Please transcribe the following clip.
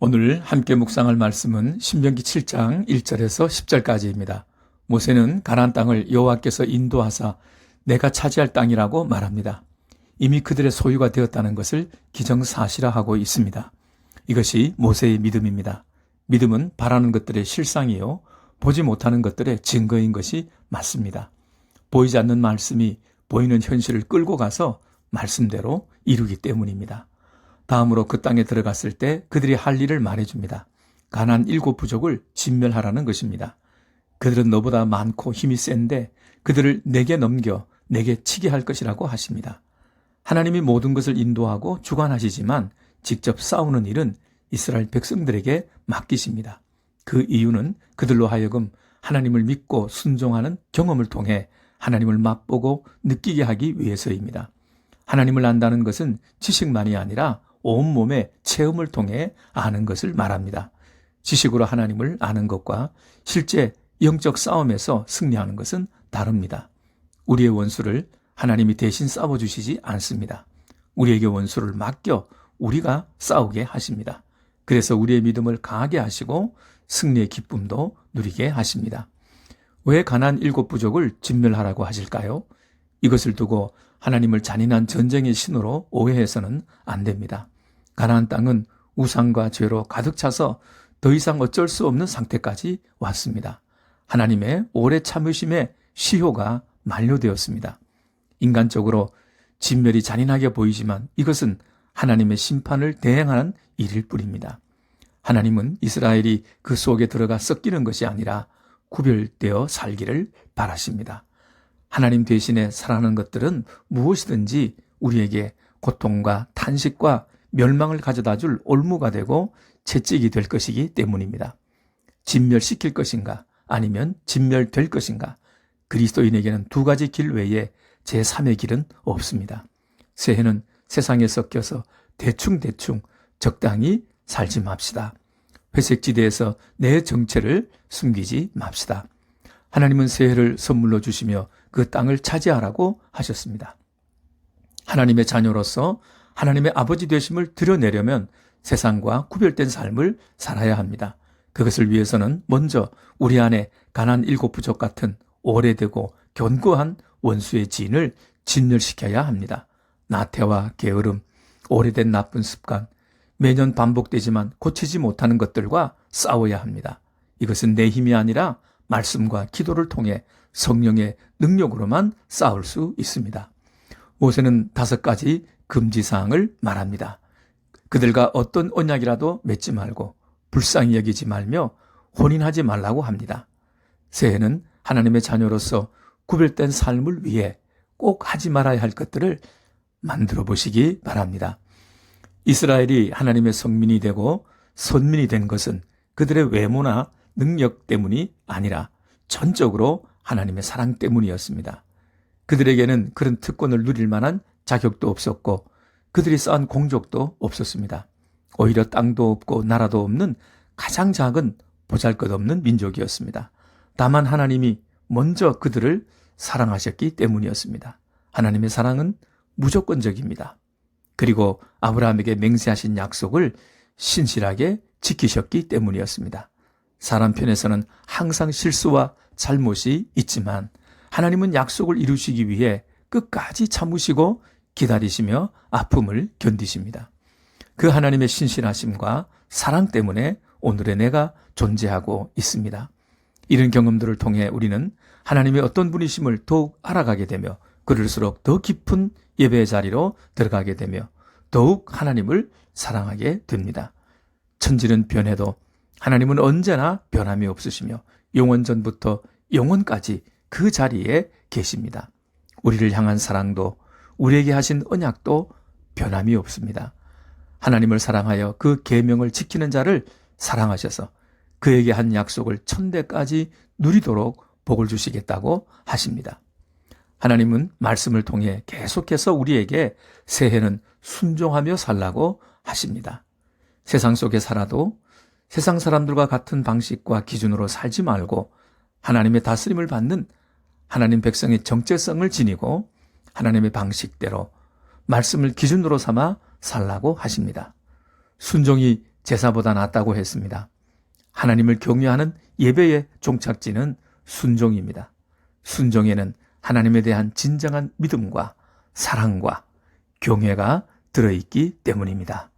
오늘 함께 묵상할 말씀은 신명기 7장 1절에서 10절까지입니다. 모세는 가나안 땅을 여호와께서 인도하사 내가 차지할 땅이라고 말합니다. 이미 그들의 소유가 되었다는 것을 기정사실화하고 있습니다. 이것이 모세의 믿음입니다. 믿음은 바라는 것들의 실상이요, 보지 못하는 것들의 증거인 것이 맞습니다. 보이지 않는 말씀이 보이는 현실을 끌고 가서 말씀대로 이루기 때문입니다. 다음으로 그 땅에 들어갔을 때 그들이 할 일을 말해줍니다. 가나안 7부족을 진멸하라는 것입니다. 그들은 너보다 많고 힘이 센데 그들을 내게 넘겨 내게 치게 할 것이라고 하십니다. 하나님이 모든 것을 인도하고 주관하시지만 직접 싸우는 일은 이스라엘 백성들에게 맡기십니다. 그 이유는 그들로 하여금 하나님을 믿고 순종하는 경험을 통해 하나님을 맛보고 느끼게 하기 위해서입니다. 하나님을 안다는 것은 지식만이 아니라 온몸의 체험을 통해 아는 것을 말합니다. 지식으로 하나님을 아는 것과 실제 영적 싸움에서 승리하는 것은 다릅니다. 우리의 원수를 하나님이 대신 싸워주시지 않습니다. 우리에게 원수를 맡겨 우리가 싸우게 하십니다. 그래서 우리의 믿음을 강하게 하시고 승리의 기쁨도 누리게 하십니다. 왜 가나안 7부족을 진멸하라고 하실까요? 이것을 두고 하나님을 잔인한 전쟁의 신호로 오해해서는 안 됩니다. 가나안 땅은 우상과 죄로 가득 차서 더 이상 어쩔 수 없는 상태까지 왔습니다. 하나님의 오래 참으심의 시효가 만료되었습니다. 인간적으로 진멸이 잔인하게 보이지만 이것은 하나님의 심판을 대행하는 일일 뿐입니다. 하나님은 이스라엘이 그 속에 들어가 섞이는 것이 아니라 구별되어 살기를 바라십니다. 하나님 대신에 살아가는 것들은 무엇이든지 우리에게 고통과 탄식과 멸망을 가져다 줄 올무가 되고 채찍이 될 것이기 때문입니다. 진멸시킬 것인가 아니면 진멸될 것인가, 그리스도인에게는 두 가지 길 외에 제3의 길은 없습니다. 새해는 세상에 섞여서 대충 적당히 살지 맙시다. 회색지대에서 내 정체를 숨기지 맙시다. 하나님은 새해를 선물로 주시며 그 땅을 차지하라고 하셨습니다. 하나님의 자녀로서 하나님의 아버지 되심을 드러내려면 세상과 구별된 삶을 살아야 합니다. 그것을 위해서는 먼저 우리 안에 가나안 7부족 같은 오래되고 견고한 원수의 지인을 진멸시켜야 합니다. 나태와 게으름, 오래된 나쁜 습관, 매년 반복되지만 고치지 못하는 것들과 싸워야 합니다. 이것은 내 힘이 아니라 말씀과 기도를 통해 성령의 능력으로만 싸울 수 있습니다. 모세는 5가지 금지사항을 말합니다. 그들과 어떤 언약이라도 맺지 말고 불쌍히 여기지 말며 혼인하지 말라고 합니다. 새해는 하나님의 자녀로서 구별된 삶을 위해 꼭 하지 말아야 할 것들을 만들어 보시기 바랍니다. 이스라엘이 하나님의 성민이 되고 선민이 된 것은 그들의 외모나 능력 때문이 아니라 전적으로 하나님의 사랑 때문이었습니다. 그들에게는 그런 특권을 누릴 만한 자격도 없었고 그들이 쌓은 공적도 없었습니다. 오히려 땅도 없고 나라도 없는 가장 작은 보잘것없는 민족이었습니다. 다만 하나님이 먼저 그들을 사랑하셨기 때문이었습니다. 하나님의 사랑은 무조건적입니다. 그리고 아브라함에게 맹세하신 약속을 신실하게 지키셨기 때문이었습니다. 사람 편에서는 항상 실수와 잘못이 있지만 하나님은 약속을 이루시기 위해 끝까지 참으시고 기다리시며 아픔을 견디십니다. 그 하나님의 신실하심과 사랑 때문에 오늘의 내가 존재하고 있습니다. 이런 경험들을 통해 우리는 하나님의 어떤 분이심을 더욱 알아가게 되며 그럴수록 더 깊은 예배의 자리로 들어가게 되며 더욱 하나님을 사랑하게 됩니다. 천지는 변해도 하나님은 언제나 변함이 없으시며 영원전부터 영원까지 그 자리에 계십니다. 우리를 향한 사랑도 우리에게 하신 언약도 변함이 없습니다. 하나님을 사랑하여 그 계명을 지키는 자를 사랑하셔서 그에게 한 약속을 천대까지 누리도록 복을 주시겠다고 하십니다. 하나님은 말씀을 통해 계속해서 우리에게 새해는 순종하며 살라고 하십니다. 세상 속에 살아도 세상 사람들과 같은 방식과 기준으로 살지 말고 하나님의 다스림을 받는 하나님 백성의 정체성을 지니고 하나님의 방식대로 말씀을 기준으로 삼아 살라고 하십니다. 순종이 제사보다 낫다고 했습니다. 하나님을 경외하는 예배의 종착지는 순종입니다. 순종에는 하나님에 대한 진정한 믿음과 사랑과 경외가 들어있기 때문입니다.